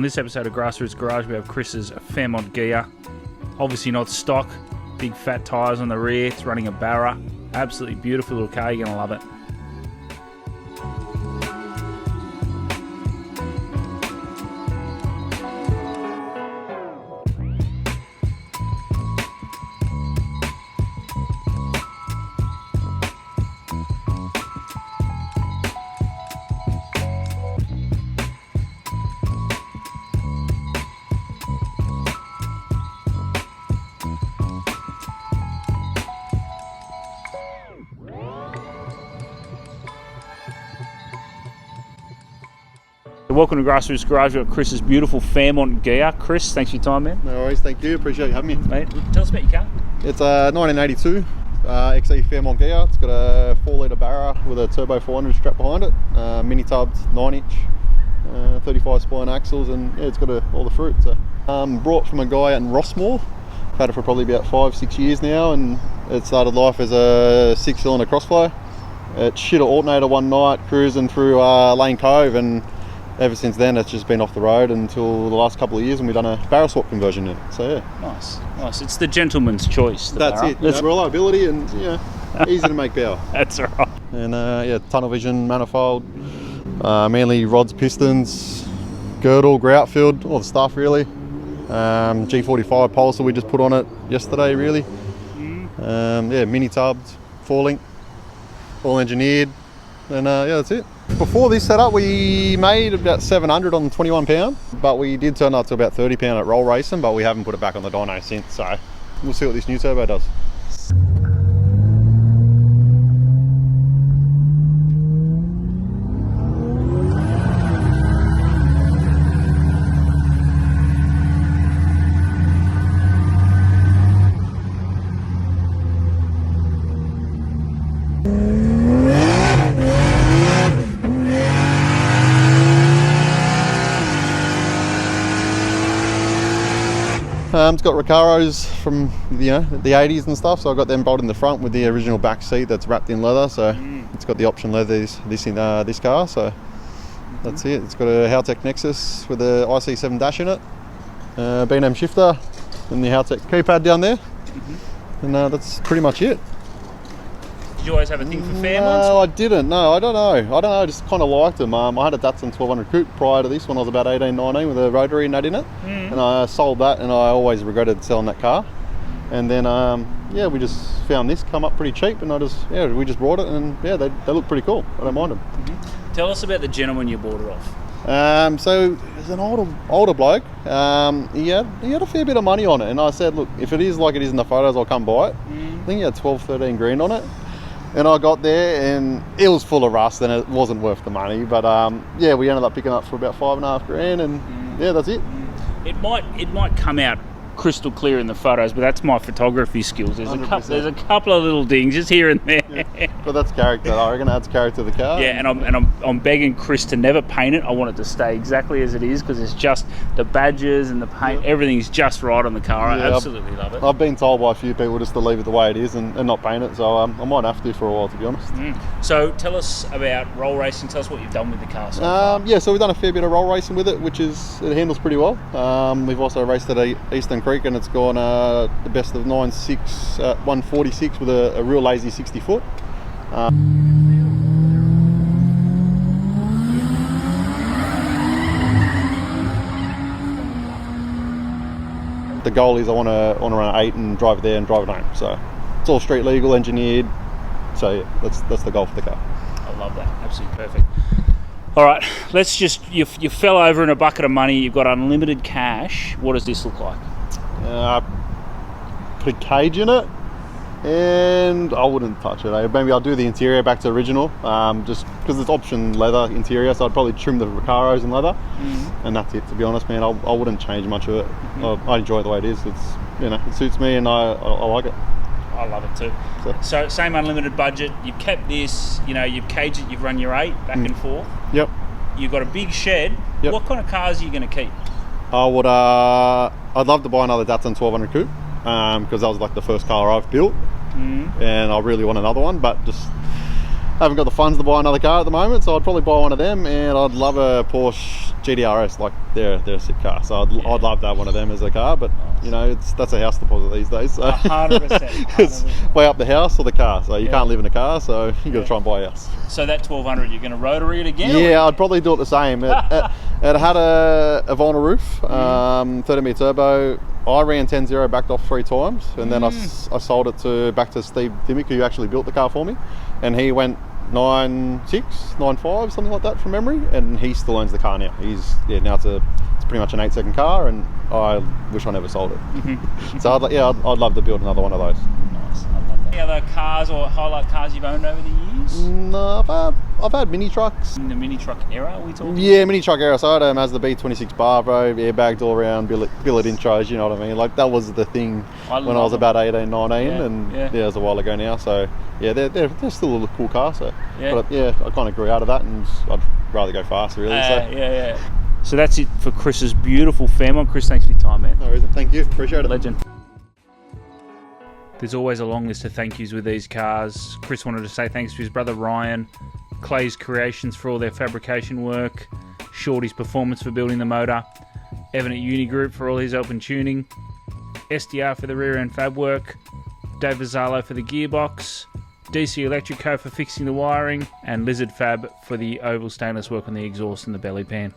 this episode of Grassroots Garage, we have Chris's Fairmont Ghia. Obviously not stock, big fat tyres on the rear. It's running a Barra. Absolutely beautiful little car. You're going to love it. Welcome to Grassroots Garage. We've got Chris's beautiful Fairmont Ghia. Chris, thanks for your time, man. No worries, thank you. Appreciate you having me. Mate, tell us about your car. It's a 1982 XE Fairmont Ghia. It's got a 4-litre Barra with a turbo 400 strap behind it, mini tubbed 9-inch, 35 spline axles, and yeah, it's got all the fruit. So, brought from a guy out in Rossmore. Had it for probably about 5-6 years now, and it started life as a 6-cylinder crossflow. It shit an alternator one night cruising through Lane Cove, and ever since then it's just been off the road until the last couple of years, and we've done a barrel swap conversion in it. So yeah, nice. It's the gentleman's choice. That's Barra. That's reliability and easy to make power. That's right. And yeah, tunnel vision, manifold, mainly rods, pistons, girdle, grout field, all the stuff really. G45 pulsar we just put on it yesterday really. Yeah, mini tubbed, 4-link, all engineered, and yeah, that's it. Before this setup, we made about 700 on the 21 pound, but we did turn up to about 30 pound at roll racing, but we haven't put it back on the dyno since, so we'll see what this new turbo does. It's got Recaros from the 80s and stuff, so I got them bolted in the front with the original back seat that's wrapped in leather. So it's got the option leather this car. So that's it. It's got a Haltech Nexus with a IC7 dash in it, B&M shifter, and the Haltech keypad down there, and that's pretty much it. Did you always have a thing for Fairmonts? No, I didn't. No, I don't know. I just kind of liked them. I had a Datsun 1200 coupe prior to this when I was about 18, 19 with a rotary nut in it. And I sold that, and I always regretted selling that car. And then, yeah, we just found this come up pretty cheap, and we just brought it, and yeah, they look pretty cool. I don't mind them. Tell us about the gentleman you bought it off. So there's an older bloke. He had a fair bit of money on it, and I said, look, if it is like it is in the photos, I'll come buy it. I think he had 12, 13 grand on it. And I got there and it was full of rust and it wasn't worth the money. But yeah, we ended up picking up for about 5.5 grand, and yeah, that's it. It might come out crystal clear in the photos, but that's my photography skills. There's a couple of little things just here and there. Yeah. But that's character. I reckon that's character to the car. Yeah, and I'm begging Chris to never paint it. I want it to stay exactly as it is, because it's just the badges and the paint, everything's just right on the car. I absolutely love it. I've been told by a few people just to leave it the way it is and not paint it, so I might have to for a while, to be honest. So tell us about roll racing. Tell us what you've done with the car so far. Yeah, so we've done a fair bit of roll racing with it, it handles pretty well. We've also raced at Eastern Creek, and it's gone the best of 9.6 146 with a real lazy 60 foot. The goal is I want to run an 8 and drive it there and drive it home. So it's all street legal, engineered. So yeah, that's the goal for the car. I love that. Absolutely perfect. All right, let's just, you fell over in a bucket of money. You've got unlimited cash. What does this look like? Put a cage in it, and I wouldn't touch it. Maybe I'll do the interior back to original, just because it's option leather interior, so I'd probably trim the Recaros in leather, and that's it. To be honest, man, I wouldn't change much of it. I enjoy it the way it is. It's it suits me, and I like it. I love it too. So same unlimited budget. You've kept this. You've caged it. You've run your 8 back and forth. Yep. You've got a big shed. Yep. What kind of cars are you going to keep? I would. I'd love to buy another Datsun 1200 coupe, because that was like the first car I've built, and I really want another one. But just haven't got the funds to buy another car at the moment, so I'd probably buy one of them, and I'd love a Porsche GTRS. Like they're a sick car, so I'd love to have one of them as a car. But you know, that's a house deposit these days, so 100%. it's way up the house or the car. So you can't live in a car, so you got to try and buy a house. So that 1200, you're going to rotary it again? Yeah, I'd probably do it the same. It had a vinyl roof, 30mm turbo. I ran 10-0, backed off 3 times, and then I sold it back to Steve Dimmick, who actually built the car for me, and he went 9.6, 9.5, something like that from memory, and he still owns the car now. Now it's pretty much an 8-second car, and I wish I never sold it. So I'd love to build another one of those. Nice, I love that. Any other cars or highlight cars you've owned over the years? No, I've had mini trucks. In the mini truck era, are we talking? Yeah, mini truck era. So I had a Mazda B26 Barra, airbagged all around, billet intros, you know what I mean? Like that was the thing when I was about 18, 19, and it was a while ago now. So yeah, they're still a cool car. So but I kind of grew out of that, and I'd rather go faster, really. So that's it for Chris's beautiful Fairmont. Chris, thanks for your time, man. No worries. Thank you. Appreciate it. Legend. There's always a long list of thank yous with these cars. Chris wanted to say thanks to his brother Ryan, Clay's Creations for all their fabrication work, Shorty's Performance for building the motor, Evan at Unigroup for all his help in tuning, SDR for the rear end fab work, Dave Vassallo for the gearbox, DC Electrico for fixing the wiring, and Lizard Fab for the oval stainless work on the exhaust and the belly pan.